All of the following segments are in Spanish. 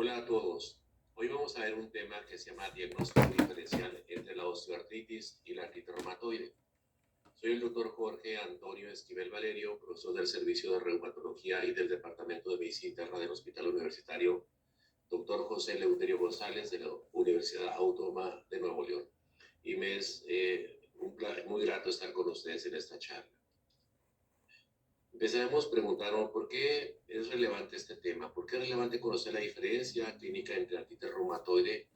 Hola a todos. Hoy vamos a ver un tema que se llama diagnóstico diferencial entre la osteoartritis y la artritis reumatoide. Soy el doctor Jorge Antonio Esquivel Valerio, profesor del Servicio de Reumatología y del Departamento de Medicina Interna del Hospital Universitario Dr. José Eleuterio González de la Universidad Autónoma de Nuevo León. Y me es muy grato estar con ustedes en esta charla. Empezaremos preguntando por qué es relevante este tema, por qué es relevante conocer la diferencia clínica entre artritis reumatoide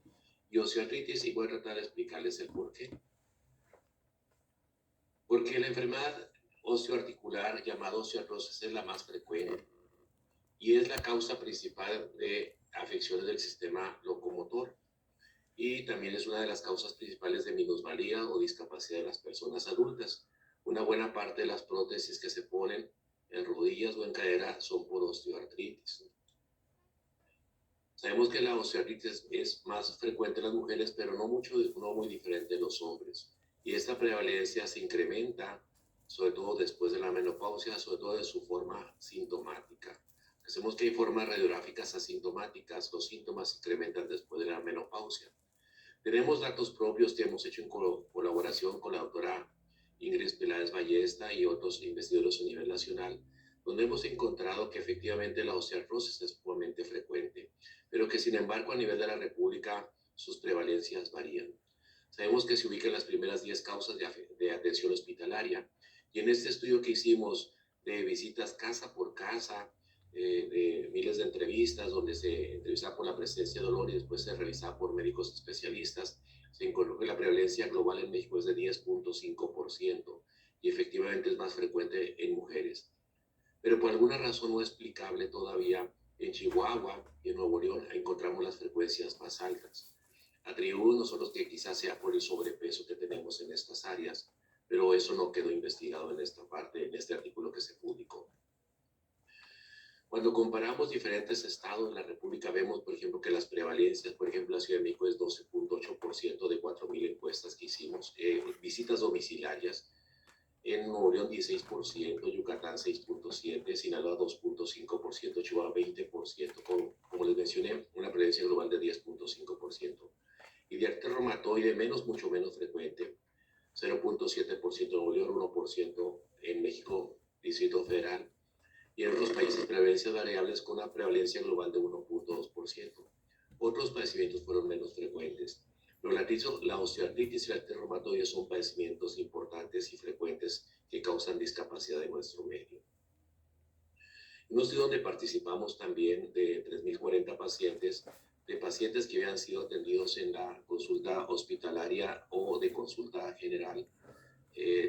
y osteoartritis, y voy a tratar de explicarles el por qué. Porque la enfermedad osteoarticular llamada osteoartrosis es la más frecuente y es la causa principal de afecciones del sistema locomotor, y también es una de las causas principales de minusvalía o discapacidad de las personas adultas. Una buena parte de las prótesis que se ponen en rodillas o en cadera son por osteoartritis. Sabemos que la osteoartritis es más frecuente en las mujeres, pero no muy diferente en los hombres. Y esta prevalencia se incrementa, sobre todo después de la menopausia, sobre todo de su forma sintomática. Sabemos que hay formas radiográficas asintomáticas, los síntomas se incrementan después de la menopausia. Tenemos datos propios que hemos hecho en colaboración con la doctora Ingrid Peláez Ballesta y otros investigadores a nivel nacional, donde hemos encontrado que efectivamente la osteoartrosis es sumamente frecuente, pero que sin embargo a nivel de la República sus prevalencias varían. Sabemos que se ubican las primeras 10 causas de atención hospitalaria, y en este estudio que hicimos de visitas casa por casa, de miles de entrevistas, donde se entrevistaba por la presencia de dolor y después se revisaba por médicos especialistas, se encontró que la prevalencia global en México es de 10.5% y efectivamente es más frecuente en mujeres. Pero por alguna razón no explicable todavía, en Chihuahua y en Nuevo León encontramos las frecuencias más altas. Atribuimos nosotros que quizás sea por el sobrepeso que tenemos en estas áreas, pero eso no quedó investigado en esta parte, en este artículo que se publicó. Cuando comparamos diferentes estados de la República, vemos, por ejemplo, que las prevalencias, por ejemplo, la Ciudad de México es 12.8% de 4.000 encuestas que hicimos, visitas domiciliarias. En Nuevo León 16%, Yucatán 6.7%, Sinaloa 2.5%, Chihuahua 20%, como les mencioné, una prevalencia global de 10.5%. Y de artritis reumatoide mucho menos frecuente, 0.7% en Nuevo León, 1% en México, Distrito Federal, y en otros países prevalencias variables con una prevalencia global de 1.2%. Otros padecimientos fueron menos frecuentes. Pero la osteoartritis y la artritis reumatoide son padecimientos importantes y frecuentes que causan discapacidad en nuestro medio. En un estudio donde participamos también de 3.040 pacientes, de pacientes que habían sido atendidos en la consulta hospitalaria o de consulta general,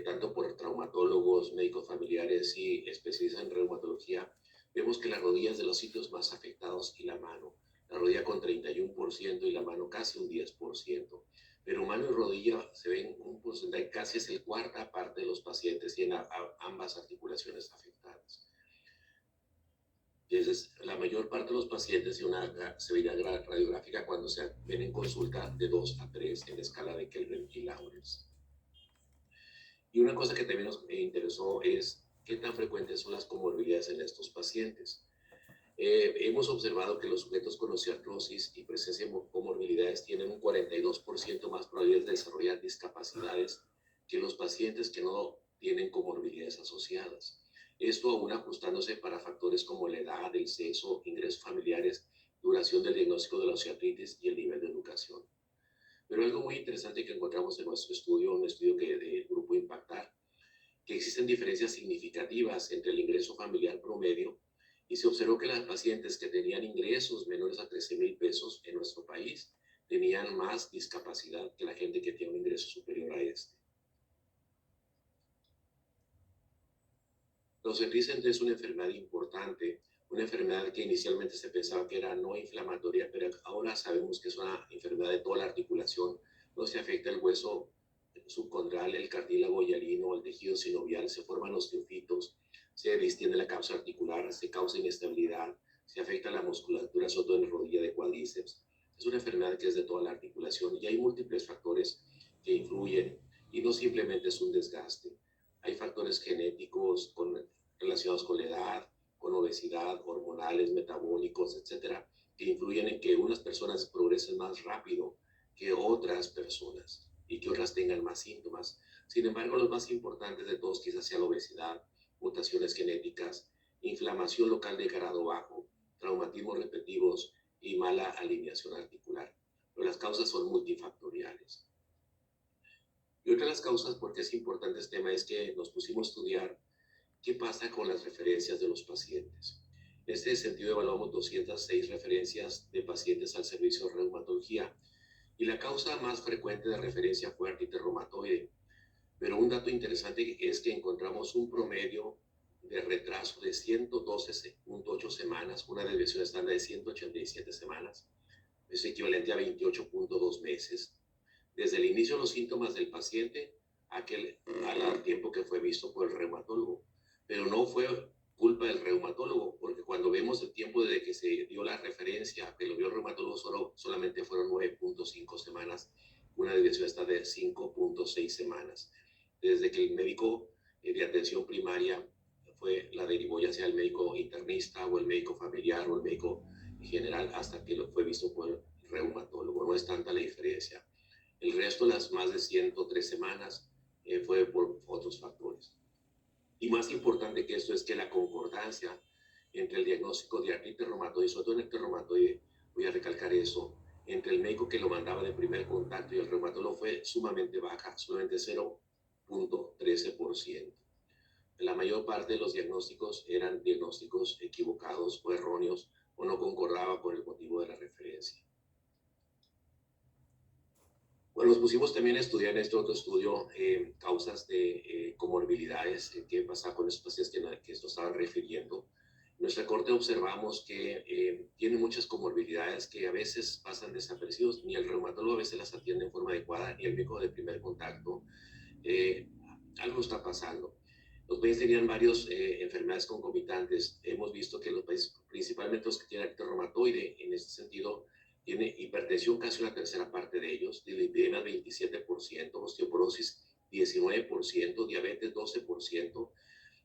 tanto por traumatólogos, médicos familiares y especialistas en reumatología, vemos que las rodillas de los sitios más afectados y la mano, la rodilla con 31% y la mano casi un 10%, pero mano y rodilla se ven un porcentaje, casi es el cuarta parte de los pacientes y en ambas articulaciones afectadas. Entonces, la mayor parte de los pacientes tiene una severidad radiográfica cuando se ven en consulta de 2 a 3 en la escala de Kelvin y Lawrence. Y una cosa que también nos interesó es qué tan frecuentes son las comorbilidades en estos pacientes. Hemos observado que los sujetos con osteoartrosis y presencia de comorbilidades tienen un 42% más probabilidades de desarrollar discapacidades que los pacientes que no tienen comorbilidades asociadas. Esto aún ajustándose para factores como la edad, el sexo, ingresos familiares, duración del diagnóstico de la osteoartritis y el nivel de educación. Pero algo muy interesante que encontramos en nuestro estudio, un estudio del grupo Impactar, que existen diferencias significativas entre el ingreso familiar promedio, y se observó que las pacientes que tenían ingresos menores a 13,000 pesos en nuestro país tenían más discapacidad que la gente que tiene un ingreso superior a este. La osteoartritis es una enfermedad importante, una enfermedad que inicialmente se pensaba que era no inflamatoria, pero ahora sabemos que es una enfermedad de toda la articulación, no se afecta el hueso subcondral, el cartílago hialino, el tejido sinovial, se forman osteofitos, se distiende la cápsula articular, se causa inestabilidad, se afecta la musculatura, sobre todo en la rodilla de cuádriceps. Es una enfermedad que es de toda la articulación y hay múltiples factores que influyen y no simplemente es un desgaste. Hay factores genéticos relacionados con la edad, con obesidad, hormonales, metabólicos, etcétera, que influyen en que unas personas progresen más rápido que otras personas y que otras tengan más síntomas. Sin embargo, los más importantes de todos quizás sea la obesidad, mutaciones genéticas, inflamación local de grado bajo, traumatismos repetitivos y mala alineación articular. Pero las causas son multifactoriales. Y otra de las causas, porque es importante este tema, es que nos pusimos a estudiar qué pasa con las referencias de los pacientes. En este sentido, evaluamos 206 referencias de pacientes al servicio de reumatología y la causa más frecuente de referencia fue artritis reumatoide. Pero un dato interesante es que encontramos un promedio de retraso de 112.8 semanas, una desviación estándar de 187 semanas, es equivalente a 28.2 meses, desde el inicio de los síntomas del paciente al tiempo que fue visto por el reumatólogo. Pero no fue culpa del reumatólogo, porque cuando vemos el tiempo desde que se dio la referencia, que lo vio el reumatólogo, solamente fueron 9.5 semanas, una desviación está de 5.6 semanas. Desde que el médico de atención primaria la derivó ya sea el médico internista o el médico familiar o el médico general hasta que lo fue visto por el reumatólogo. No es tanta la diferencia. El resto, las más de 103 semanas, fue por otros factores. Y más importante que esto es que la concordancia entre el diagnóstico de artritis reumatoide, sobre todo en artritis reumatoide, voy a recalcar eso, entre el médico que lo mandaba de primer contacto y el reumatólogo fue sumamente baja, solamente 0.13%. La mayor parte de los diagnósticos eran diagnósticos equivocados o erróneos o no concordaba con el motivo de la referencia. Bueno, nos pusimos también a estudiar en este otro estudio causas de comorbilidades, qué pasa con esos pacientes que esto estaban refiriendo. En nuestra corte observamos que tiene muchas comorbilidades que a veces pasan desapercibidos, ni el reumatólogo a veces las atiende en forma adecuada, ni el médico de primer contacto. Algo está pasando. Los pacientes tenían varias enfermedades concomitantes. Hemos visto que los pacientes, principalmente los que tienen artritis reumatoide, en este sentido, tiene hipertensión casi una tercera parte de ellos, dislipidemia 27%, osteoporosis 19%, diabetes 12%,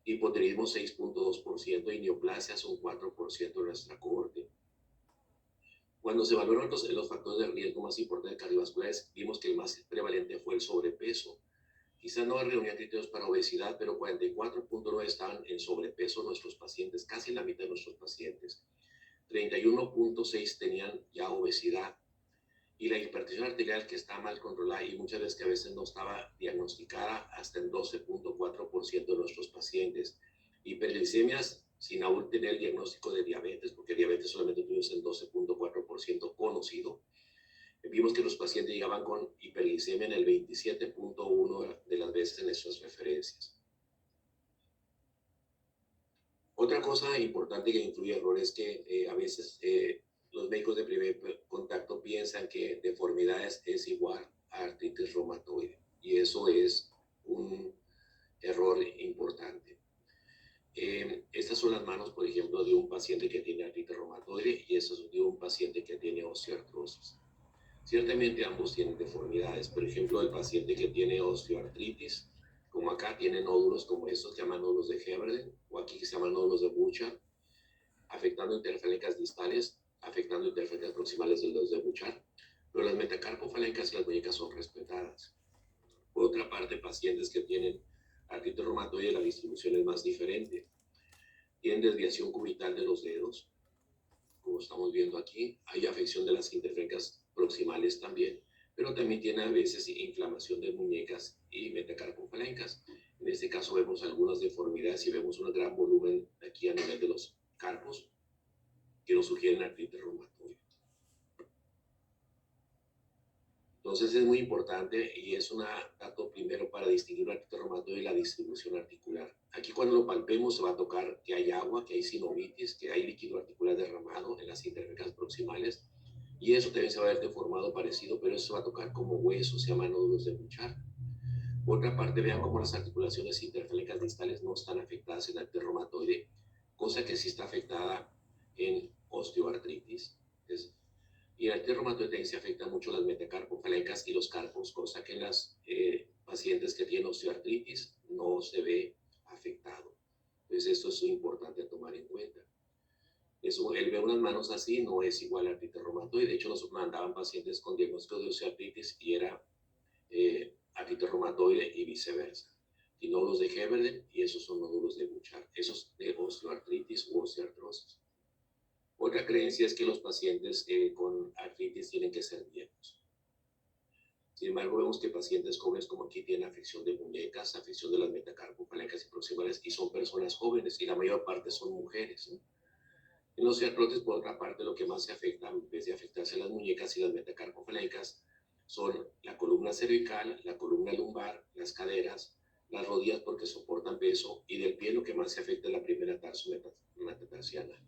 hipotiroidismo 6.2% y neoplasias un 4% en nuestra cohorte. Cuando se evaluaron los factores de riesgo más importantes cardiovasculares, vimos que el más prevalente fue el sobrepeso. Quizás no reunían criterios para obesidad, pero 44.9 estaban en sobrepeso nuestros pacientes, casi la mitad de nuestros pacientes. 31.6 tenían ya obesidad y la hipertensión arterial que está mal controlada y muchas veces que a veces no estaba diagnosticada hasta el 12.4% de nuestros pacientes. Hiperglicemias sin aún tener diagnóstico de diabetes, porque diabetes solamente tuvimos el 12.4% conocido. Vimos que los pacientes llegaban con hiperglicemia en el 27.1 de las veces en nuestras referencias. Otra cosa importante que incluye errores es que a veces los médicos de primer contacto piensan que deformidades es igual a artritis reumatoide y eso es un error importante. Estas son las manos, por ejemplo, de un paciente que tiene artritis reumatoide y eso es de un paciente que tiene osteoartrosis. Ciertamente ambos tienen deformidades. Por ejemplo, el paciente que tiene osteoartritis, como acá tiene nódulos como estos que llaman nódulos de Heberden, o aquí que se llaman nódulos de Bouchard, afectando interfalencas distales, afectando interfalencas proximales de los de Bouchard, pero las metacarpofalencas y las muñecas son respetadas. Por otra parte, pacientes que tienen artritis reumatoide, la distribución es más diferente. Tienen desviación cubital de los dedos, como estamos viendo aquí. Hay afección de las interfalencas proximales también, pero también tiene a veces inflamación de muñecas y metacarpofalencas. En este caso vemos algunas deformidades y vemos un gran volumen aquí a nivel de los carpos que nos sugieren artritis reumatoide. Entonces es muy importante y es un dato primero para distinguir la artritis reumatoide y la distribución articular. Aquí cuando lo palpemos se va a tocar que hay agua, que hay sinovitis, que hay líquido articular derramado en las interfalencas proximales y eso también se va a ver deformado parecido, pero eso se va a tocar como hueso, se llama nódulos de Bouchard. Por otra parte, vean cómo las articulaciones interfalencas distales no están afectadas en artritis reumatoide, cosa que sí está afectada en osteoartritis. Y en artritis reumatoide se afectan mucho las metacarpofalencas y los carpos, cosa que en las pacientes que tienen osteoartritis no se ve afectado. Entonces esto es muy importante a tomar en cuenta. Eso, el ver unas manos así no es igual a artritis reumatoide. De hecho, nos mandaban pacientes con diagnóstico de osteoartritis y era artritis reumatoide y viceversa. Y nódulos de Heberden y esos son nódulos de Bouchard. Esos de osteoartritis u osteoartrosis. Otra creencia es que los pacientes con artritis tienen que ser viejos. Sin embargo, vemos que pacientes jóvenes como aquí tienen afección de muñecas, afección de las metacarpofalancas y proximales y son personas jóvenes y la mayor parte son mujeres, ¿no? En los osteoartrosis, por otra parte, lo que más se afecta, en vez de afectarse las muñecas y las metacarpofalancas, son la columna cervical, la columna lumbar, las caderas, las rodillas porque soportan peso y del pie lo que más se afecta es la primera tarso metatarsiana.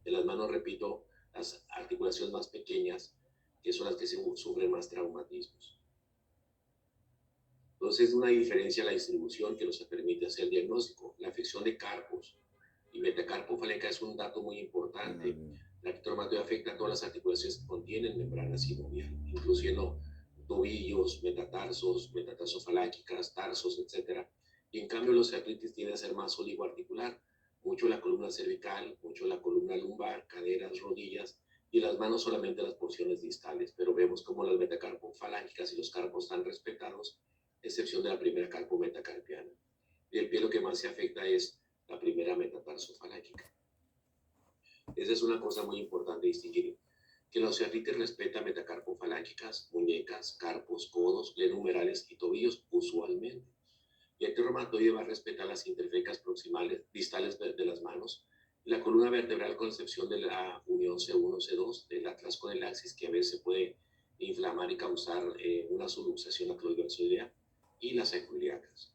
De las manos, repito, las articulaciones más pequeñas, que son las que sufren más traumatismos. Entonces, una diferencia en la distribución que nos permite hacer el diagnóstico. La afección de carpos y metacarpofalenca es un dato muy importante. La artritis reumatoide afecta a todas las articulaciones que contienen membrana sinovial, incluyendo tobillos, metatarsofalánquicas, tarsos, etc. Y en cambio, los artritis tienden a ser más oligoarticular, mucho la columna cervical, mucho la columna lumbar, caderas, rodillas, y las manos solamente las porciones distales, pero vemos como las metacarpofalancas y los carpos están respetados, excepción de la primera carpo metacarpiana. Y el pie lo que más se afecta es la primera metatarsofalángica. Esa es una cosa muy importante distinguir, que la osteoartritis respeta metacarpofalángicas, muñecas, carpos, codos, glenumerales y tobillos usualmente. Y el reumatoide va a respetar las interfecas proximales, distales de las manos, la columna vertebral con excepción de la unión C1, C2, del atlas con el axis, que a veces puede inflamar y causar una subluxación acroiliacoidea, y las sacroiliacas.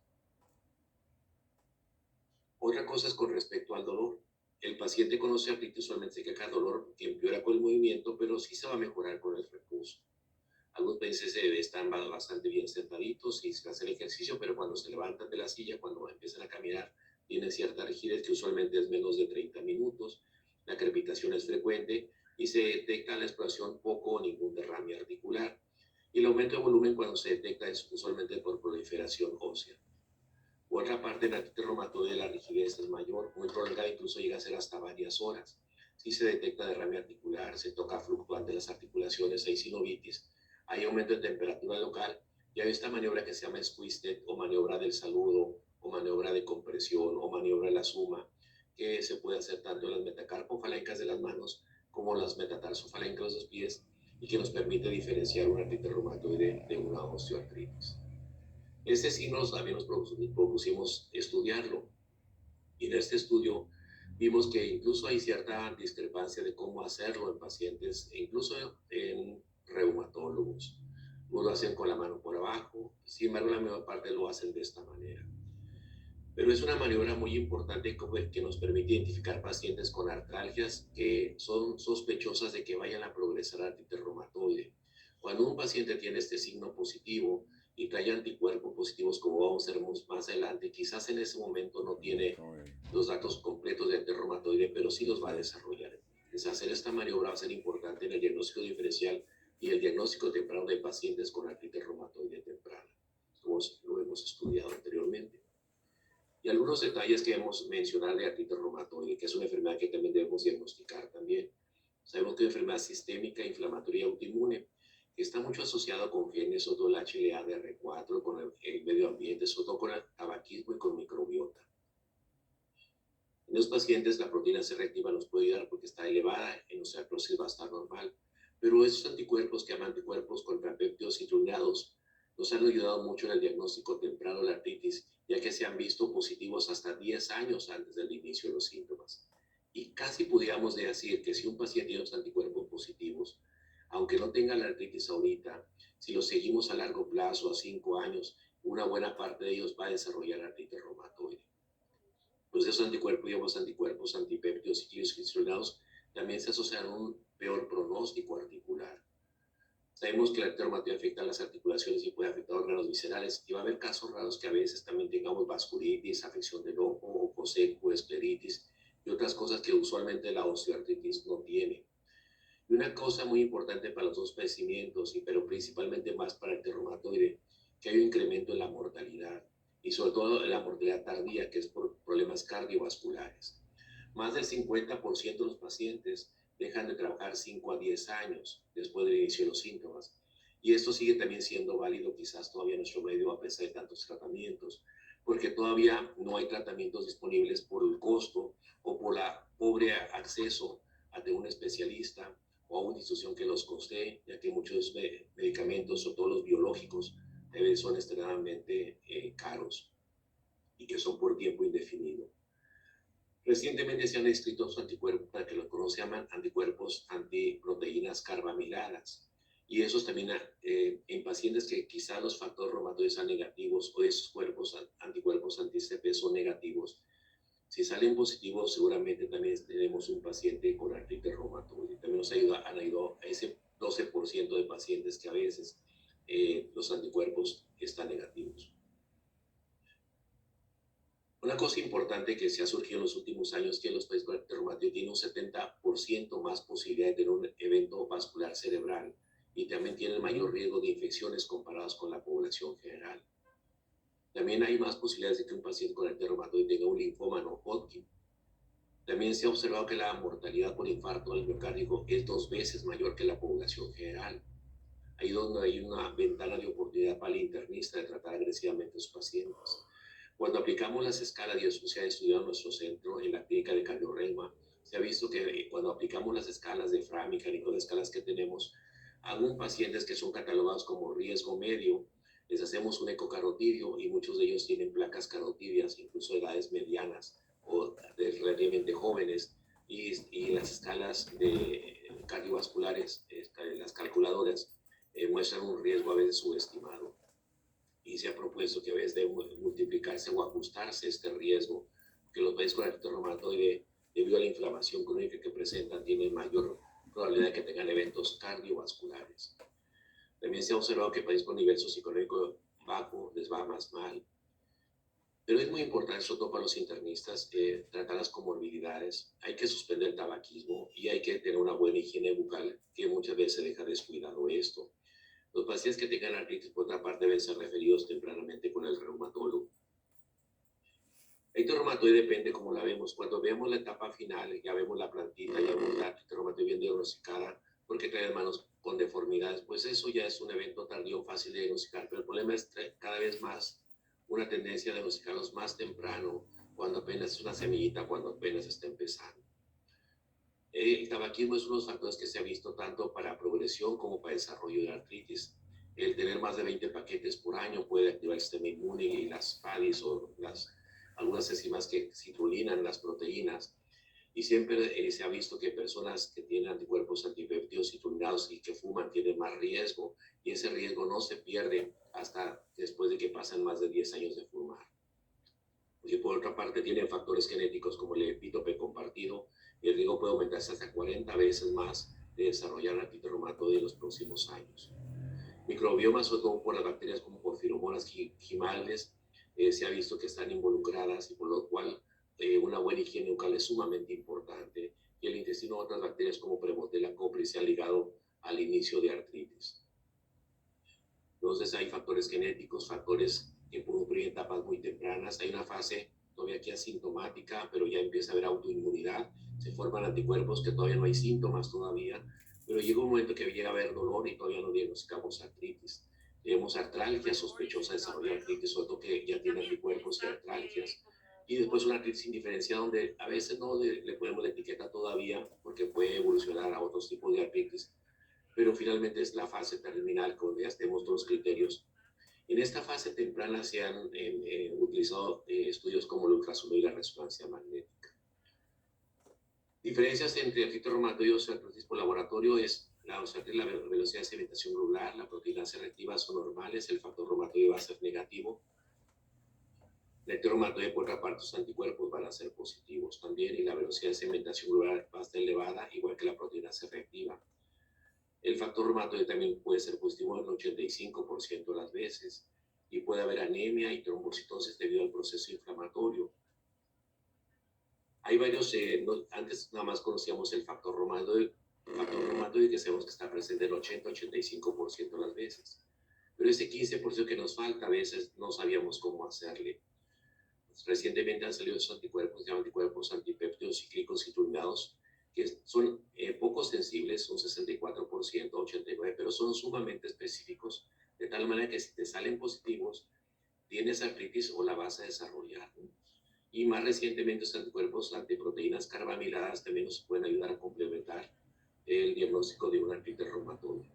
Otra cosa es con respecto al dolor. El paciente con osteoartritis usualmente se queja de dolor que empeora con el movimiento, pero sí se va a mejorar con el reposo. Algunos pacientes están bastante bien sentaditos y se hacen ejercicio, pero cuando se levantan de la silla, cuando empiezan a caminar, tienen cierta rigidez que usualmente es menos de 30 minutos. La crepitación es frecuente y se detecta la exploración poco o ningún derrame articular. Y el aumento de volumen cuando se detecta es usualmente por proliferación ósea. Por otra parte, en la artritis reumatoide la rigidez es mayor, muy prolongada, incluso llega a ser hasta varias horas. Si se detecta derrame articular, se toca fluctuante las articulaciones, hay sinovitis, hay aumento de temperatura local y hay esta maniobra que se llama squeeze o maniobra del saludo o maniobra de compresión o maniobra de la suma, que se puede hacer tanto en las metacarpofalancas de las manos como en las metatarsofalancas de los pies y que nos permite diferenciar una artritis reumatoide de una osteoartritis. Este sí también nos propusimos estudiarlo y en este estudio vimos que incluso hay cierta discrepancia de cómo hacerlo en pacientes, incluso en reumatólogos. Unos lo hacen con la mano por abajo, sin embargo la mayor parte lo hacen de esta manera. Pero es una maniobra muy importante que nos permite identificar pacientes con artralgias que son sospechosas de que vayan a progresar a artritis reumatoide. Cuando un paciente tiene este signo positivo y trae anticuerpos positivos, como vamos a ver más adelante, quizás en ese momento no tiene los datos completos de artritis reumatoide, pero sí los va a desarrollar. Entonces, hacer esta maniobra va a ser importante en el diagnóstico diferencial y el diagnóstico temprano de pacientes con artritis reumatoide temprana, como lo hemos estudiado anteriormente. Y algunos detalles que hemos mencionado de artritis reumatoide, que es una enfermedad que también debemos diagnosticar también. Sabemos que es una enfermedad sistémica, inflamatoria, autoinmune, que está mucho asociada con genes, sobre todo el HLA-DR4, con el medio ambiente, sobre todo con el tabaquismo y con microbiota. En los pacientes la proteína C reactiva nos puede ayudar porque está elevada, en osteoporosis va a estar normal, pero esos anticuerpos que llaman anticuerpos contra péptidos citrullinados nos han ayudado mucho en el diagnóstico temprano de la artritis, ya que se han visto positivos hasta 10 años antes del inicio de los síntomas. Y casi pudiéramos decir que si un paciente tiene los anticuerpos positivos, aunque no tenga la artritis ahorita, si los seguimos a largo plazo, a 5 años, una buena parte de ellos va a desarrollar artritis reumatoide. Pues esos anticuerpos antipéptidos y citrullinados también se asocian a un peor pronóstico articular. Sabemos que la artritis reumatoide afecta a las articulaciones y puede afectar a órganos viscerales y va a haber casos raros que a veces también tengamos vasculitis, afección del ojo, ojo seco, escleritis y otras cosas que usualmente la osteoartritis no tiene. Y una cosa muy importante para los dos padecimientos, pero principalmente más para el artritis reumatoide, que hay un incremento en la mortalidad y sobre todo en la mortalidad tardía, que es por problemas cardiovasculares. Más del 50% de los pacientes dejan de trabajar 5 a 10 años después del inicio de los síntomas. Y esto sigue también siendo válido quizás todavía en nuestro medio a pesar de tantos tratamientos, porque todavía no hay tratamientos disponibles por el costo o por la pobre acceso ante un especialista o a una institución que los costee, ya que muchos medicamentos, o todos los biológicos, son extremadamente caros y que son por tiempo indefinido. Recientemente se han descrito anticuerpos, para que lo conozcan, se llaman anticuerpos antiproteínas carbamiladas. Y esos también en pacientes que quizá los factores reumatoides sean negativos o esos anticuerpos anti-CP son negativos. Si salen positivos, seguramente también tenemos un paciente con artritis reumatoide. También han ayudado a ese 12% de pacientes que a veces los anticuerpos están negativos. Una cosa importante que se ha surgido en los últimos años es que los pacientes con artritis reumatoide tienen un 70% más posibilidad de tener un evento vascular cerebral y también tienen mayor riesgo de infecciones comparados con la población general. También hay más posibilidades de que un paciente con artritis reumatoide tenga un linfoma no Hodgkin. También se ha observado que la mortalidad por infarto al miocárdico es 2 veces mayor que la población general. Ahí donde hay una ventana de oportunidad para el internista de tratar agresivamente a sus pacientes. Cuando aplicamos las escalas, y eso se ha estudiado en nuestro centro, en la clínica de cardioreuma, se ha visto que cuando aplicamos las escalas de Framingham y con las escalas que tenemos, a algunos pacientes que son catalogados como riesgo medio, les hacemos un ecocarotidio y muchos de ellos tienen placas carotidias, incluso de edades medianas o de relativamente jóvenes, y las escalas de cardiovasculares, las calculadoras, muestran un riesgo a veces subestimado. Y se ha propuesto que a veces de multiplicarse o ajustarse este riesgo, que los pacientes con artritis reumatoide, debido a la inflamación crónica que presentan, tienen mayor probabilidad de que tengan eventos cardiovasculares. También se ha observado que pacientes con nivel socioeconómico bajo les va más mal. Pero es muy importante, sobre todo para los internistas, tratar las comorbilidades. Hay que suspender el tabaquismo y hay que tener una buena higiene bucal, que muchas veces se deja descuidado esto. Los pacientes que tengan artritis, por otra parte, deben ser referidos tempranamente con el reumatólogo. La artritis reumatoide depende como la vemos. Cuando vemos la etapa final, ya vemos la plantita, ya vemos la artritis reumatoide bien diagnosticada, porque trae manos con deformidades, pues eso ya es un evento tardío fácil de diagnosticar. Pero el problema es cada vez más una tendencia a diagnosticarlos más temprano, cuando apenas es una semillita, cuando apenas está empezando. El tabaquismo es uno de los factores que se ha visto tanto para progresión como para desarrollo de artritis. El tener más de 20 paquetes por año puede activar el sistema inmune y las PADIs o algunas enzimas que citrulinan las proteínas. Y siempre se ha visto que personas que tienen anticuerpos antipéptidos citrulinados y que fuman tienen más riesgo, y ese riesgo no se pierde hasta después de que pasan más de 10 años de fumar. Y por otra parte tienen factores genéticos como el epítope compartido, y el riesgo puede aumentarse hasta 40 veces más de desarrollar artritis reumatoide en los próximos años. Microbiomas, sobre todo por las bacterias como Porphyromonas gimales, se ha visto que están involucradas y por lo cual una buena higiene bucal es sumamente importante, y el intestino de otras bacterias como Prevotella copri se ha ligado al inicio de artritis. Entonces hay factores genéticos, factores que pueden ocurrir en etapas muy tempranas. Hay una fase todavía aquí asintomática, pero ya empieza a haber autoinmunidad, se forman anticuerpos que todavía no hay síntomas todavía, pero llega un momento que llega a haber dolor y todavía no diagnosticamos artritis. Tenemos artralgia sospechosa de desarrollar artritis, sobre todo que ya tiene anticuerpos y artralgias. Y después una artritis indiferenciada donde a veces no le ponemos la etiqueta todavía porque puede evolucionar a otros tipos de artritis, pero finalmente es la fase terminal donde ya tenemos todos los criterios. En esta fase temprana se han utilizado estudios como el ultrasonido y la resonancia magnética. Diferencias entre artritis reumatoide y osteoartritis por laboratorio es la velocidad de sedimentación globular, la proteína C reactiva son normales, el factor reumatoide va a ser negativo. La artritis reumatoide, por otra parte, sus anticuerpos van a ser positivos también, y la velocidad de sedimentación globular va a estar elevada, igual que la proteína C reactiva. El factor reumatoide también puede ser positivo en el 85% de las veces, y puede haber anemia y trombocitosis debido al proceso inflamatorio. Hay varios, antes nada más conocíamos el factor reumatoide que sabemos que está presente el 80-85% de las veces, pero ese 15% que nos falta a veces no sabíamos cómo hacerle. Recientemente han salido esos anticuerpos, se llaman anticuerpos antipéptidos cíclicos citrullinados, que son poco sensibles, un 64%, 89%, pero son sumamente específicos, de tal manera que si te salen positivos, tienes artritis o la vas a desarrollar, ¿no? Y más recientemente, los anticuerpos antiproteínas carbamiladas también nos pueden ayudar a complementar el diagnóstico de una artritis reumatoide.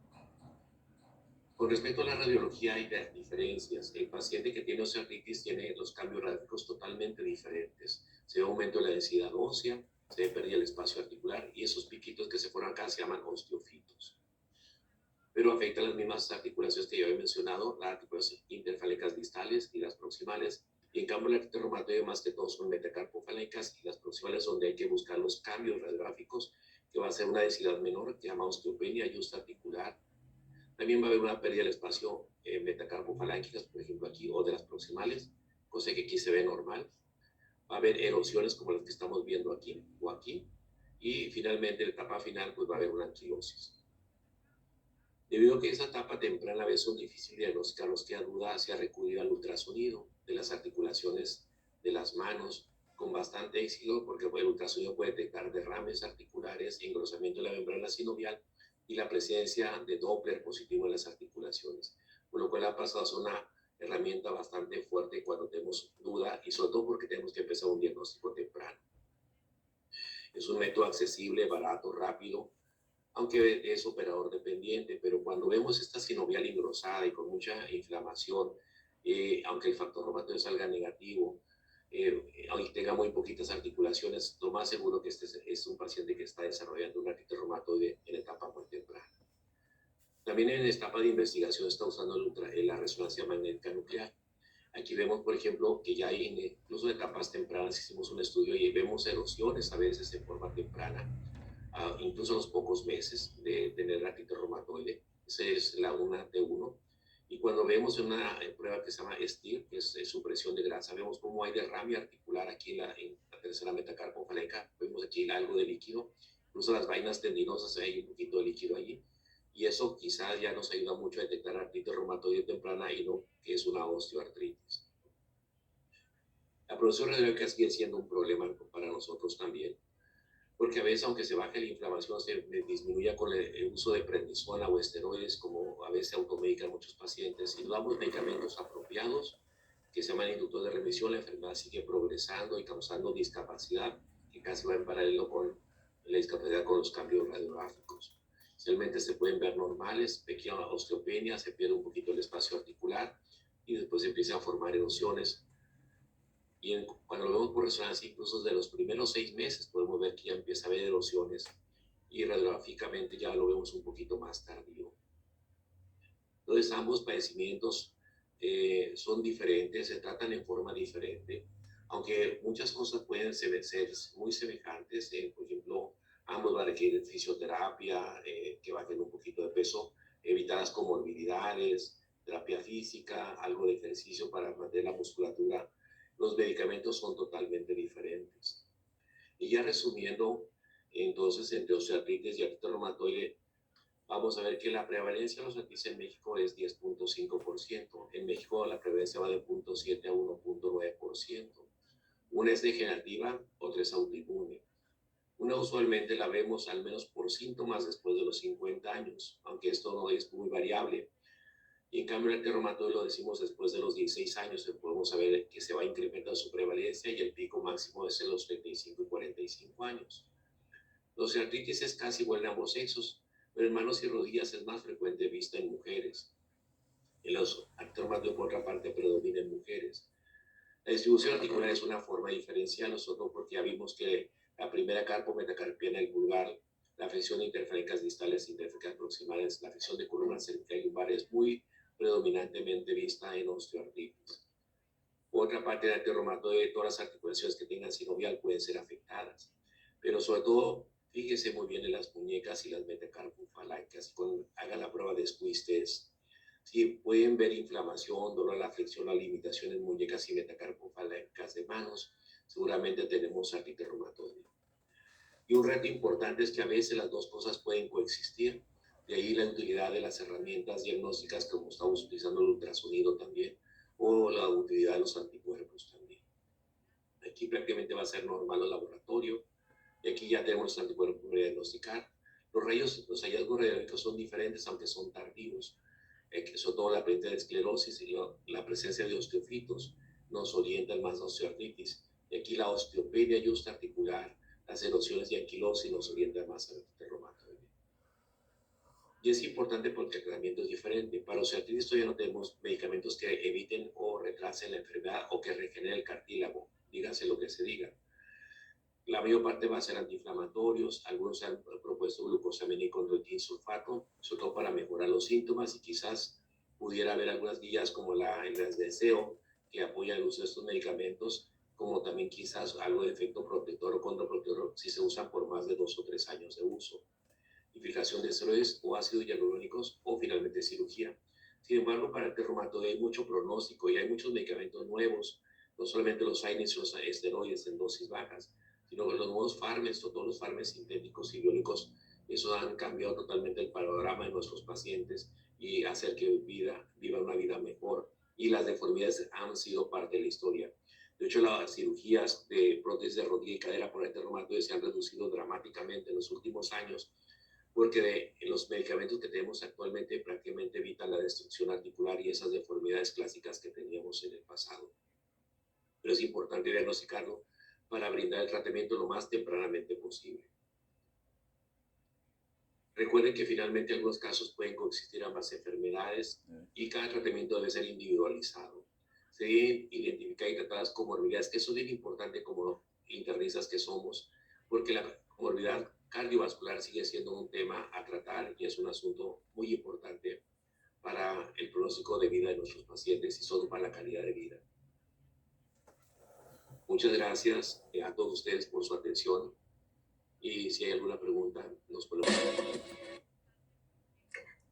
Con respecto a la radiología hay diferencias. El paciente que tiene osteoartritis tiene los cambios radiológicos totalmente diferentes. Se ve aumento de la densidad ósea, se ve pérdida del espacio articular y esos piquitos que se forman acá se llaman osteofitos. Pero afecta las mismas articulaciones que ya había mencionado, las articulaciones interfalécas distales y las proximales. Y en cambio, la artritis reumatoide más que todo son metacarpofalécicas y las proximales, donde hay que buscar los cambios radiográficos, que va a ser una densidad menor, que se llama osteopenia y articular. También va a haber una pérdida del espacio metacarpofalángicas, por ejemplo aquí, o de las proximales, cosa que aquí se ve normal. Va a haber erosiones como las que estamos viendo aquí o aquí. Y finalmente, en la etapa final, pues va a haber una anquilosis. Debido a que esa etapa temprana a veces es difícil diagnosticar, nos queda duda hacia recurrir al ultrasonido de las articulaciones de las manos con bastante éxito, porque el ultrasonido puede detectar derrames articulares, engrosamiento de la membrana sinovial y la presencia de Doppler positivo en las articulaciones, por lo cual ha pasado a ser una herramienta bastante fuerte cuando tenemos duda y sobre todo porque tenemos que empezar un diagnóstico temprano. Es un método accesible, barato, rápido, aunque es operador dependiente, pero cuando vemos esta sinovial engrosada y con mucha inflamación, aunque el factor reumatoide salga negativo, aunque tenga muy poquitas articulaciones, lo más seguro que este es un paciente que está desarrollando una artritis reumatoide en etapa muy temprana. También en etapa de investigación está usando la resonancia magnética nuclear. Aquí vemos, por ejemplo, que ya hay incluso en etapas tempranas hicimos un estudio y vemos erosiones a veces en forma temprana, incluso a los pocos meses de tener artritis reumatoide. Esa es la 1T1. Y cuando vemos en una prueba que se llama STIR, que es supresión de grasa, vemos cómo hay derrame articular aquí en la tercera metacarpofalénica. Vemos aquí algo de líquido, incluso las vainas tendinosas, hay un poquito de líquido allí. Y eso quizás ya nos ayuda mucho a detectar artritis reumatoide temprana y no que es una osteoartritis. La producción radiológica sigue siendo un problema para nosotros también, porque a veces, aunque se baje la inflamación, se disminuya con el uso de prednisona o esteroides, como a veces se automedican muchos pacientes. Si no damos medicamentos apropiados, que se llaman inductores de remisión, la enfermedad sigue progresando y causando discapacidad, que casi va en paralelo con la discapacidad con los cambios radiográficos. Inicialmente se pueden ver normales, pequeña osteopenia, se pierde un poquito el espacio articular y después se empiezan a formar erosiones. Y cuando lo vemos por resonancia, incluso de los primeros 6 meses podemos ver que ya empieza a haber erosiones y radiográficamente ya lo vemos un poquito más tardío. Entonces ambos padecimientos son diferentes, se tratan en forma diferente, aunque muchas cosas pueden ser muy semejantes. Por ejemplo, ambos van a requerir fisioterapia, que bajen un poquito de peso, evitar las comorbilidades, terapia física, algo de ejercicio para mantener la musculatura. Los medicamentos son totalmente diferentes. Y ya resumiendo, entonces, entre osteoartritis y artritis reumatoide, vamos a ver que la prevalencia de los artritis en México es 10.5%. En México la prevalencia va de 0.7 a 1.9%. Una es degenerativa, otra es autoinmune. Una usualmente la vemos al menos por síntomas después de los 50 años, aunque esto no es muy variable. Y en cambio, el reumatoide lo decimos después de los 16 años, podemos saber que se va a incrementar su prevalencia y el pico máximo es en los 35 y 45 años. La osteoartritis es casi igual en ambos sexos, pero en manos y rodillas es más frecuente vista en mujeres. En los artritis por otra parte, predomina en mujeres. La distribución articular es una forma diferencial, nosotros porque ya vimos que la primera carpo-metacarpiana, el vulgar, la afección de interfaléncas distales e interfaléncas proximales, la afección de columna cervical y lumbar es muy predominantemente vista en osteoartritis. Por otra parte, la artritis reumatoide, todas las articulaciones que tengan sinovial pueden ser afectadas, pero sobre todo, fíjese muy bien en las muñecas y las metacarpofalángicas. Cuando hagan la prueba de squeeze test, si pueden ver inflamación, dolor a la flexión, la limitación en muñecas y metacarpofalángicas de manos, seguramente tenemos artritis reumatoide. Y un reto importante es que a veces las dos cosas pueden coexistir. De ahí la utilidad de las herramientas diagnósticas como estamos utilizando el ultrasonido también, o la utilidad de los anticuerpos también. Aquí prácticamente va a ser normal el laboratorio y aquí ya tenemos los anticuerpos para diagnosticar. Los hallazgos radiológicos son diferentes, aunque son tardíos. Sobre todo la presencia de esclerosis y la presencia de osteofitos nos orientan más a osteoartritis. Y aquí la osteopenia y articular, las erosiones y anquilosis nos orientan más al reumatoide. Y es importante porque el tratamiento es diferente. Para osteoartritis todavía no tenemos medicamentos que eviten o retrasen la enfermedad o que regeneren el cartílago, dígase lo que se diga. La mayor parte va a ser antiinflamatorios, algunos han propuesto glucosamina y condroitin sulfato, sobre todo para mejorar los síntomas y quizás pudiera haber algunas guías como el deseo que apoya el uso de estos medicamentos, como también quizás algo de efecto protector o contraprotector si se usan por más de 2 o 3 años de uso. Fijación de esteroides o ácidos hialurónicos o finalmente cirugía. Sin embargo, para el reumatoide hay mucho pronóstico y hay muchos medicamentos nuevos, no solamente los AINES o los esteroides en dosis bajas, sino que los nuevos fármacos o todos los fármacos sintéticos y biónicos, eso han cambiado totalmente el panorama de nuestros pacientes y hacer que vivan una vida mejor. Y las deformidades han sido parte de la historia. De hecho, las cirugías de prótesis de rodilla y cadera por el reumatoide se han reducido dramáticamente en los últimos años, porque los medicamentos que tenemos actualmente prácticamente evitan la destrucción articular y esas deformidades clásicas que teníamos en el pasado. Pero es importante diagnosticarlo para brindar el tratamiento lo más tempranamente posible. Recuerden que finalmente en algunos casos pueden coexistir ambas enfermedades y cada tratamiento debe ser individualizado. Se deben identificar y tratar las comorbilidades, que eso es bien importante como internistas que somos, porque la comorbilidad cardiovascular sigue siendo un tema a tratar y es un asunto muy importante para el pronóstico de vida de nuestros pacientes y sobre todo para la calidad de vida. Muchas gracias a todos ustedes por su atención y si hay alguna pregunta nos ponemos.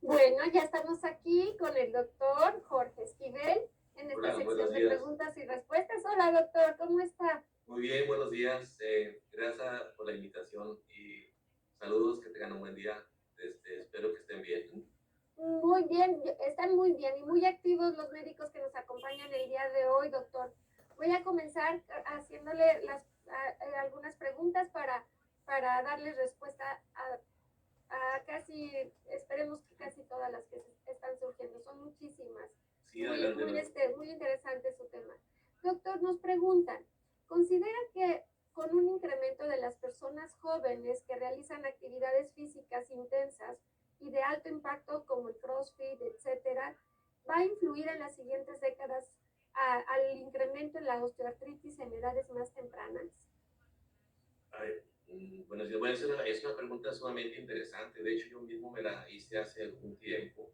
Bueno, ya estamos aquí con el doctor Jorge Esquivel en esta sección de preguntas y respuestas. Hola doctor, ¿cómo está? Muy bien, buenos días. Gracias por la invitación y saludos, que tengan un buen día. Espero que estén bien. Muy bien, están muy bien y muy activos los médicos que nos acompañan el día de hoy, doctor. Voy a comenzar haciéndole algunas preguntas para darles respuesta a casi, esperemos que casi todas las que están surgiendo. Son muchísimas. Sí, adelante. Muy interesante su tema. Doctor, nos preguntan, ¿considera que con un incremento de las personas jóvenes que realizan actividades físicas intensas y de alto impacto como el CrossFit, etcétera, va a influir en las siguientes décadas al incremento en la osteoartritis en edades más tempranas? Bueno, es una pregunta sumamente interesante. De hecho, yo mismo me la hice hace algún tiempo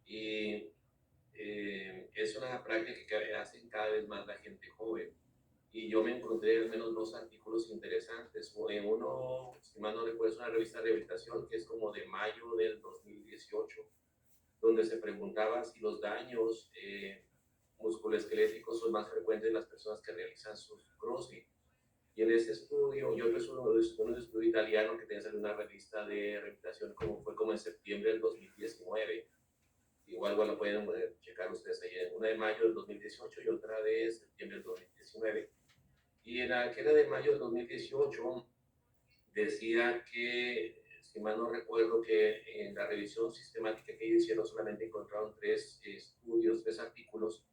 y es una práctica que hacen cada vez más la gente joven. Y yo me encontré al menos 2 artículos interesantes. Uno, si mal no recuerdo, es una revista de rehabilitación que es como de mayo del 2018, donde se preguntaba si los daños musculoesqueléticos son más frecuentes en las personas que realizan sus CrossFit. Y en ese estudio, yo resumo un estudio italiano que tiene una revista de rehabilitación, fue como en septiembre del 2019. Igual, bueno, pueden checar ustedes ahí, una de mayo del 2018 y otra de septiembre del 2019. Y en la que era de mayo del 2018 decía que, si mal no recuerdo, que en la revisión sistemática que ellos hicieron solamente encontraron 3 estudios, 3 artículos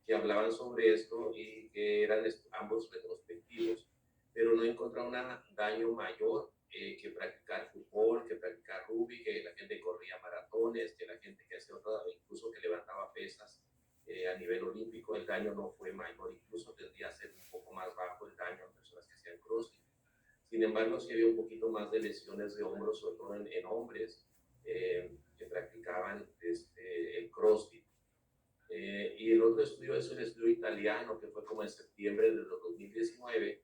que hablaban sobre esto y que eran ambos retrospectivos, pero no encontraron un daño mayor que practicar fútbol, que practicar rugby, que la gente corría maratones, que la gente que hacía otra, incluso que levantaba pesas a nivel olímpico. El daño no fue mayor, incluso tendría que ser un poco más bajo el daño en personas que hacían CrossFit. Sin embargo, sí había un poquito más de lesiones de hombros, sobre todo en hombres que practicaban el CrossFit. Y el otro estudio es un estudio italiano que fue como en septiembre del 2019,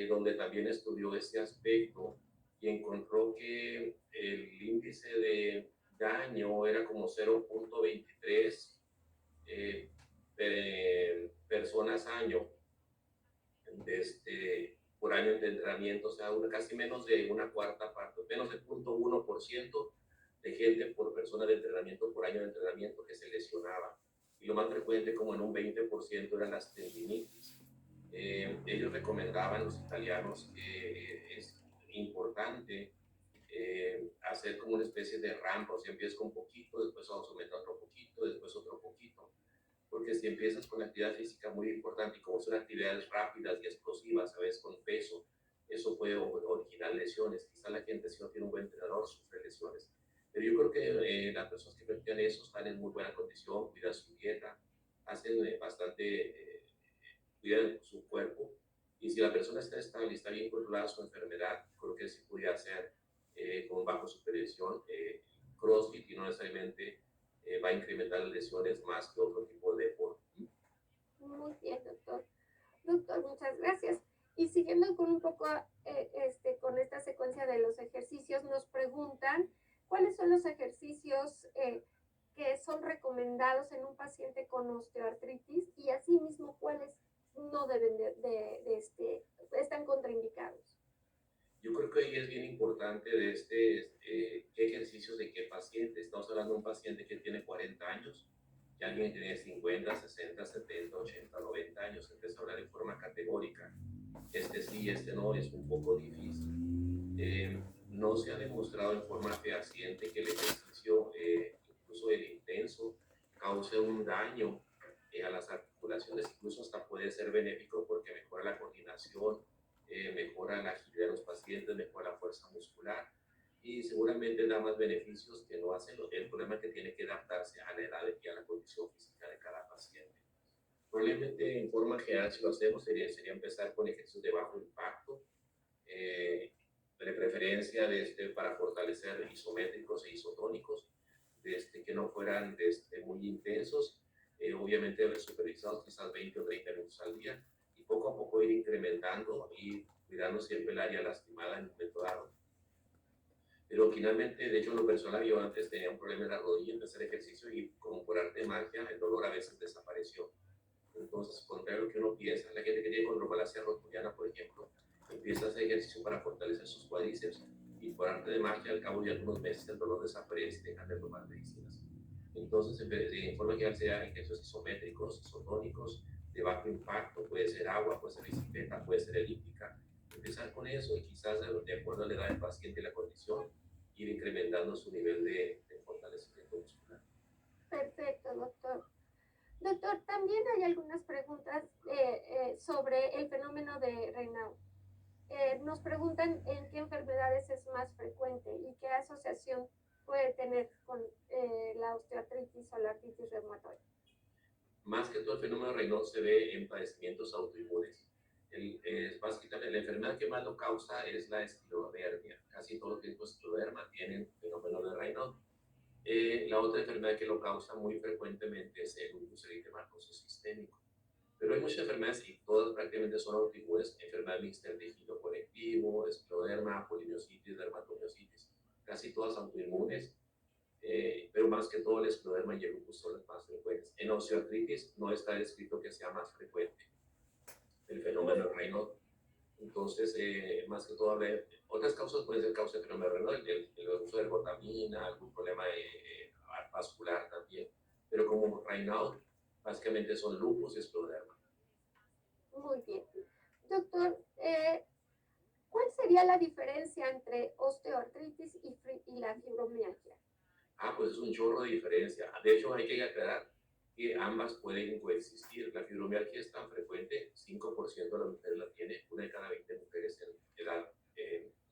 donde también estudió este aspecto y encontró que el índice de daño era como 0.23 personas año por año de entrenamiento, o sea, casi menos de una cuarta parte, menos de 0.1% de gente por persona de entrenamiento por año de entrenamiento que se lesionaba. Y lo más frecuente, como en un 20%, eran las tendinitis. Ellos recomendaban, los italianos, que es importante hacer como una especie de rampa, o sea, empiezas con poquito, después vamos a aumentar otro poquito, después otro poquito, porque si empiezas con actividad física muy importante y como son actividades rápidas y explosivas, a veces con peso, eso puede originar lesiones. Quizá la gente si no tiene un buen entrenador sufre lesiones. Pero yo creo que las personas que practican eso están en muy buena condición, cuidan su dieta, hacen bastante, cuidan su cuerpo. Y si la persona está estable y está bien controlada su enfermedad, creo que sí podría hacer con bajo supervisión CrossFit y no necesariamente va a incrementar las lesiones más que otro tipo de deporte. Muy bien, doctor. Doctor, muchas gracias. Y siguiendo con un poco con esta secuencia de los ejercicios, nos preguntan cuáles son los ejercicios que son recomendados en un paciente con osteoartritis y asimismo cuáles no deben están contraindicados. Yo creo que ahí es bien importante qué ejercicios de qué paciente. Estamos hablando de un paciente que tiene 40 años, y alguien que tiene 50, 60, 70, 80, 90 años. Empieza a hablar de forma categórica. Este sí, este no, es un poco difícil. No se ha demostrado en forma fehaciente que el ejercicio, incluso el intenso, cause un daño a las articulaciones, incluso hasta puede ser benéfico porque mejora la coordinación, mejora la agilidad de los pacientes, mejora la fuerza muscular y seguramente da más beneficios que no hacen. El problema es que tiene que adaptarse a la edad y a la condición física de cada paciente. Probablemente en forma general si lo hacemos sería empezar con ejercicios de bajo impacto, de preferencia para fortalecer isométricos e isotónicos, que no fueran muy intensos, obviamente supervisados quizás 20 o 30 minutos al día y poco a poco ir incrementando y cuidando siempre el área lastimada en un momento dado. Pero finalmente, de hecho, lo personal, yo antes tenía un problema en la rodilla, empecé el ejercicio y como por arte de magia, el dolor a veces desapareció. Entonces, contrario a lo que uno piensa, la gente que tiene condromalacia rotuliana, por ejemplo, empieza a hacer ejercicio para fortalecer sus cuádriceps y por arte de magia, al cabo de algunos meses, el dolor desaparece y dejan de tomar medicinas. Entonces, en forma general, sea ejercicios isométricos, isotónicos, de bajo impacto, puede ser agua, puede ser bicicleta, puede ser elíptica. Empezar con eso y quizás, de acuerdo a la edad del paciente y la condición, ir incrementando su nivel de fortalecimiento muscular. Perfecto, doctor. Doctor, también hay algunas preguntas sobre el fenómeno de Raynaud. Nos preguntan en qué enfermedades es más frecuente y qué asociación puede tener con la osteoartritis o la artritis reumatoide. Más que todo el fenómeno de Raynaud se ve en padecimientos autoinmunes. Básicamente la enfermedad que más lo causa es la esclerodermia. Casi todos los tipos de escleroderma tienen fenómeno de Raynaud. La otra enfermedad que lo causa muy frecuentemente es el lupus eritematoso sistémico. Pero hay muchas enfermedades y todas prácticamente son autoinmunes, enfermedad mixta del tejido conectivo, escleroderma, polimiositis, dermatomiositis, casi todas autoinmunes, pero más que todo el escleroderma y el lupus son las más frecuentes. En osteoartritis no está descrito que sea más frecuente el fenómeno de Raynaud. Entonces, más que todo, otras causas pueden ser causas de fenómeno de Raynaud, el uso de ergotamina, algún problema vascular también, pero como Raynaud, básicamente son lupus y escleroderma. Muy bien. Doctor, ¿cuál sería la diferencia entre osteoartritis y la fibromialgia? Pues es un chorro de diferencia. De hecho, hay que aclarar que ambas pueden coexistir. La fibromialgia es tan frecuente, 5% de las mujeres la tiene, una de cada 20 mujeres en edad,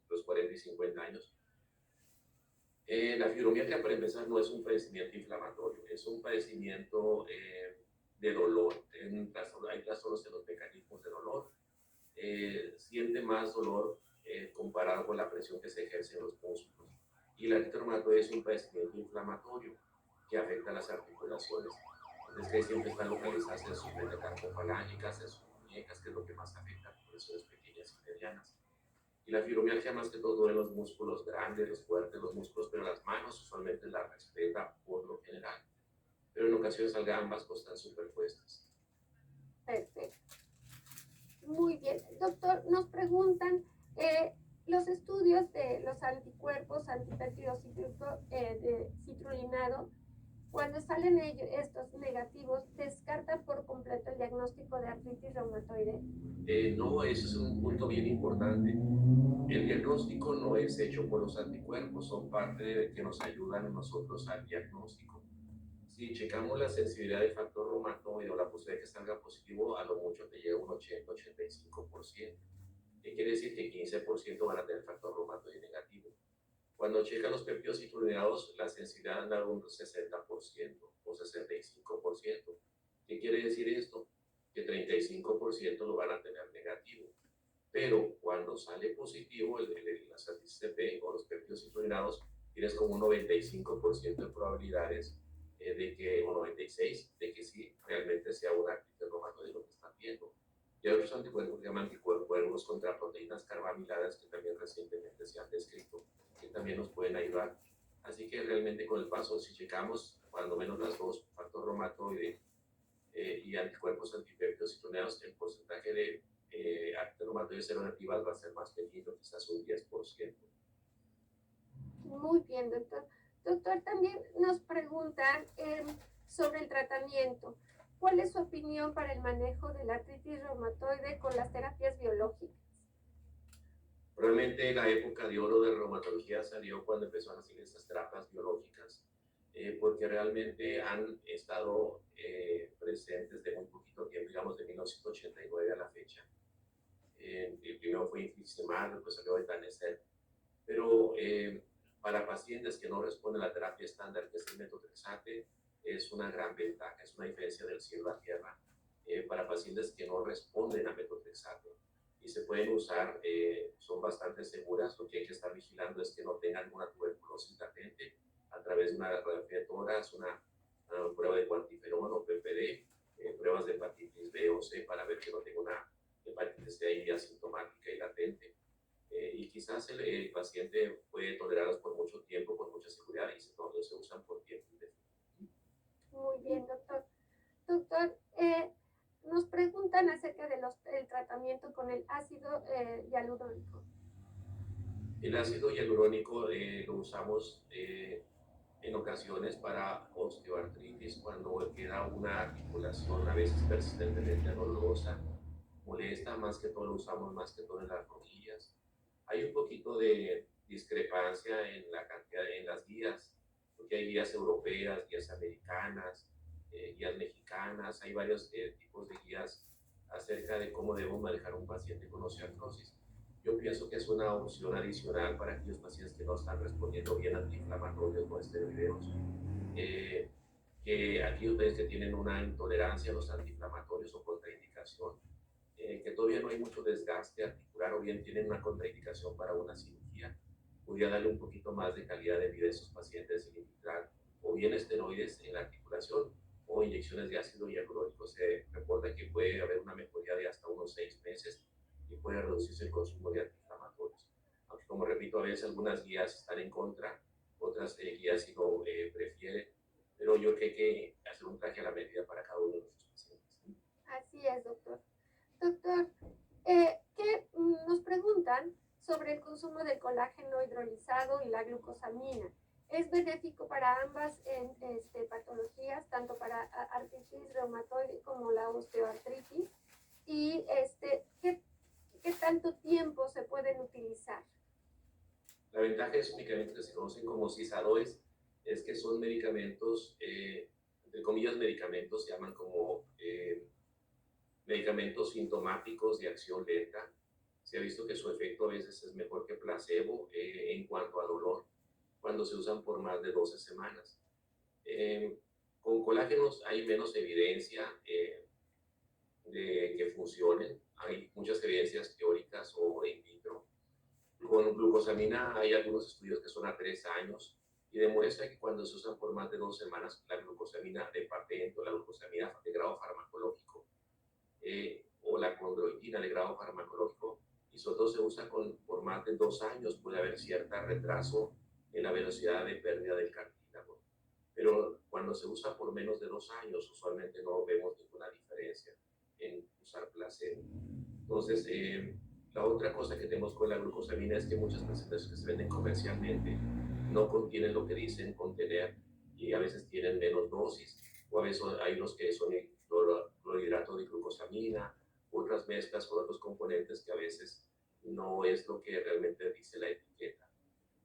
los 40 y 50 años. La fibromialgia, para empezar, no es un padecimiento inflamatorio, es un padecimiento de dolor. Hay trastornos en los mecanismos de dolor. Siente más dolor comparado con la presión que se ejerce en los músculos. Y la artritis reumatoide es un padecimiento inflamatorio que afecta a las articulaciones. Entonces, que siempre están localizadas en sus metacarpofalángicas, en sus muñecas, que es lo que más afecta a articulaciones pequeñas y medianas. Y la fibromialgia más que todo duele los músculos grandes, los fuertes, los músculos, pero las manos usualmente la respeta por lo general. Pero en ocasiones ambas están superpuestas. Perfecto. Muy bien. Doctor, nos preguntan los estudios de los anticuerpos antipéptidos de citrulinado Cuando salen estos negativos, ¿descartan por completo el diagnóstico de artritis reumatoide? No, eso es un punto bien importante. El diagnóstico no es hecho por los anticuerpos, son parte de que nos ayudan a nosotros al diagnóstico. Si checamos la sensibilidad del factor reumatoide o la posibilidad de que salga positivo, a lo mucho te llega un 80-85%. ¿Qué quiere decir? Que 15% van a tener factor reumatoide negativo. Cuando checan los péptidos citrullinados, la sensibilidad anda un 60% o 65%. ¿Qué quiere decir esto? Que 35% lo van a tener negativo. Pero cuando sale positivo las ATCP o los péptidos citrullinados, tienes como un 95% de probabilidades o 96% de que sí realmente sea un artritis reumatoide lo que están viendo. Y hay otros anticuerpos que se llaman anticuerpos contra proteínas carbamiladas que también recientemente se han descrito, que también nos pueden ayudar. Así que realmente con el paso, si checamos cuando menos las dos, factor reumatoide y anticuerpos antipéptidos citrullinados, el porcentaje de artritis reumatoide seronegativas va a ser más pequeño, quizás un 10%. Muy bien, doctor. Doctor, también nos preguntan sobre el tratamiento. ¿Cuál es su opinión para el manejo de la artritis reumatoide con las terapias biológicas? Realmente la época de oro de reumatología salió cuando empezaron a hacer estas terapias biológicas, porque realmente han estado presentes de muy poquito tiempo, digamos de 1989 a la fecha. El primero fue infliximab, después salió etanercept, pero para pacientes que no responden a la terapia estándar, que es el metotrexate, es una gran ventaja, es una diferencia del cielo a la tierra. Para pacientes que no responden a metotrexate y se pueden usar, son bastante seguras. Lo que hay que estar vigilando es que no tengan una tuberculosis latente a través de una radiografía de tórax, una prueba de cuantiferón o PPD, pruebas de hepatitis B o C para ver que no tenga una hepatitis C ahí asintomática y latente. Y quizás el paciente puede tolerarlos por mucho tiempo, con mucha seguridad, y se usan por tiempo indefinido. Muy bien, doctor. Doctor, nos preguntan acerca del tratamiento con el ácido hialurónico. El ácido hialurónico lo usamos en ocasiones para osteoartritis, cuando queda una articulación a veces persistentemente dolorosa, molesta, más que todo lo usamos más que todo en las rodillas. Hay un poquito de discrepancia en la cantidad, en las guías, porque hay guías europeas, guías americanas, guías mexicanas, hay varios tipos de guías acerca de cómo debemos manejar un paciente con osteoartrosis. Yo pienso que es una opción adicional para aquellos pacientes que no están respondiendo bien a antiinflamatorios o esteroideos, que aquellos pacientes que tienen una intolerancia a los antiinflamatorios o contraindicación, que todavía no hay mucho desgaste articular o bien tienen una contraindicación para una cirugía, podría darle un poquito más de calidad de vida a esos pacientes sin infiltrar o bien esteroides en la articulación o inyecciones de ácido hialurónico. Se reporta que puede haber una mejoría de hasta unos 6 meses y puede reducirse el consumo de antiinflamatorios. Aunque, como repito, a veces algunas guías están en contra, otras guías sí lo prefieren, pero yo creo que hay que hacer un traje a la medida para cada uno de nuestros pacientes. Así es, doctor. Doctor, ¿qué nos preguntan sobre el consumo de colágeno hidrolizado y la glucosamina? ¿Es benéfico para ambas patologías, tanto para artritis reumatoide como la osteoartritis? ¿Y qué tanto tiempo se pueden utilizar? La ventaja de esos medicamentos que se conocen como CISADOES es que son medicamentos, entre comillas medicamentos, se llaman como medicamentos sintomáticos de acción lenta. Se ha visto que su efecto a veces es mejor que placebo en cuanto a dolor, cuando se usan por más de 12 semanas. Con colágenos hay menos evidencia de que funcionen. Hay muchas evidencias teóricas o in vitro. Con glucosamina hay algunos estudios que son a 3 años y demuestra que cuando se usan por más de 2 semanas, la glucosamina de patente o la glucosamina de grado farmacológico o la condroitina de grado farmacológico, y sobre todo se usa por más de 2 años, puede haber cierto retraso en la velocidad de pérdida del cartílago. Pero cuando se usa por menos de 2 años, usualmente no vemos ninguna diferencia en usar placebo. Entonces, la otra cosa que tenemos con la glucosamina es que muchas presentaciones que se venden comercialmente no contienen lo que dicen contener, y a veces tienen menos dosis, o a veces hay unos que son clorhidrato de glucosamina, otras mezclas con otros componentes que a veces no es lo que realmente dice la etiqueta.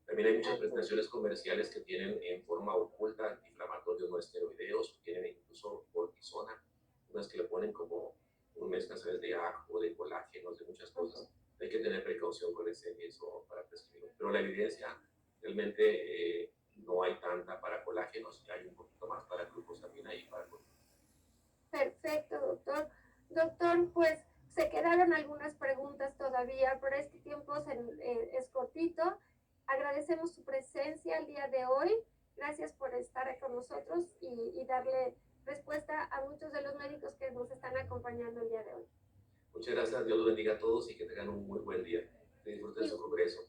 También hay muchas presentaciones comerciales que tienen en forma oculta antiinflamatorios no esteroideos, tienen incluso cortisona, unas que le ponen como una mezcla, ¿sabes?, de ajo, de colágenos, de muchas cosas. Hay que tener precaución con eso para prescribirlo. Pero la evidencia realmente no hay tanta para colágenos, hay un poquito más para glucosamina y para cortisona. Perfecto, doctor. Doctor, pues se quedaron algunas preguntas todavía, pero este tiempo es cortito. Agradecemos su presencia el día de hoy. Gracias por estar con nosotros y darle respuesta a muchos de los médicos que nos están acompañando el día de hoy. Muchas gracias, Dios los bendiga a todos y que tengan un muy buen día. Que disfruten su congreso.